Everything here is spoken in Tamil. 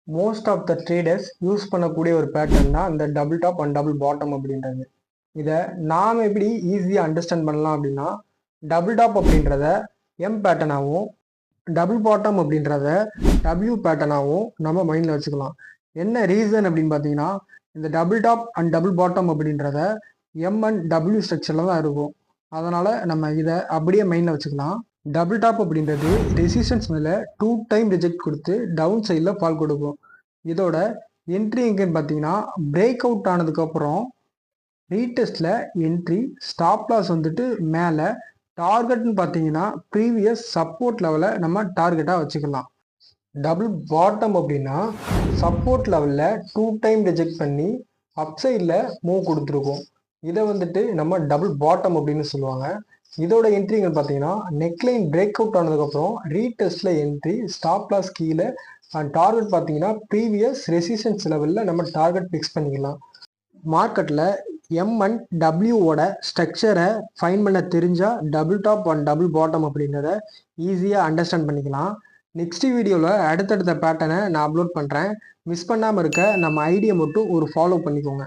Most of the traders use பண்ணக்கூடிய ஒரு பேட்டர்ன் தான் இந்த double top and double bottom அப்படின்றது. இதை நாம் எப்படி ஈஸியாக அண்டர்ஸ்டாண்ட் பண்ணலாம் அப்படின்னா, டபுள் டாப் அப்படின்றத எம் பேட்டர்னாகவும் டபுள் பாட்டம் அப்படின்றத டபிள்யூ பேட்டர்னாகவும் நம்ம மைண்டில் வச்சுக்கலாம். என்ன ரீசன் அப்படின்னு பார்த்தீங்கன்னா, இந்த double top and double bottom அப்படின்றத எம் அண்ட் டபிள்யூ ஸ்ட்ரக்சரில் தான் இருக்கும். அதனால் நம்ம இதை அப்படியே மைண்டில் வச்சுக்கலாம். டபுள் டாப் அப்படின்றது ரெசிஸ்டன்ஸ் மேலே 2 டைம் ரிஜெக்ட் கொடுத்து டவுன் சைடில் ஃபால் கொடுக்கும். இதோட என்ட்ரி எங்கன்னு பார்த்தீங்கன்னா, பிரேக் அவுட் ஆனதுக்கப்புறம் ரீடெஸ்ட்டில் என்ட்ரி, ஸ்டாப் லாஸ் வந்துட்டு மேலே, டார்கெட்னு பார்த்தீங்கன்னா ப்ரீவியஸ் சப்போர்ட் லெவலை நம்ம டார்கெட்டாக வச்சுக்கலாம். டபுள் பாட்டம் அப்படின்னா சப்போர்ட் லெவலில் 2 டைம் ரிஜெக்ட் பண்ணி அப் சைடில் மூவ் கொடுத்துருக்கோம். இதை வந்துட்டு நம்ம டபுள் பாட்டம் அப்படின்னு சொல்லுவாங்க. இதோட என்ட்ரிங்க பார்த்தீங்கன்னா, நெக்லைன் பிரேக் அவுட் ஆனதுக்கப்புறம் ரீடெஸ்ட்டில் என்ட்ரி, ஸ்டாப் லாஸ் கீழே, டார்கெட் பார்த்தீங்கன்னா ப்ரீவியஸ் ரெசிஸ்டன்ஸ் லெவலில் நம்ம டார்கெட் ஃபிக்ஸ் பண்ணிக்கலாம். மார்க்கெட்டில் எம் அண்ட் டபிள்யூவோட ஸ்ட்ரக்சரை ஃபைன் பண்ண தெரிஞ்சால் double top and double bottom அப்படின்றத ஈஸியாக அண்டர்ஸ்டாண்ட் பண்ணிக்கலாம். நெக்ஸ்ட் வீடியோவில் அடுத்தடுத்த பேட்டர்னை நான் அப்லோட் பண்ணுறேன். மிஸ் பண்ணாமல் இருக்க நம்ம ஐடியை மட்டும் ஒரு ஃபாலோ பண்ணிக்கோங்க.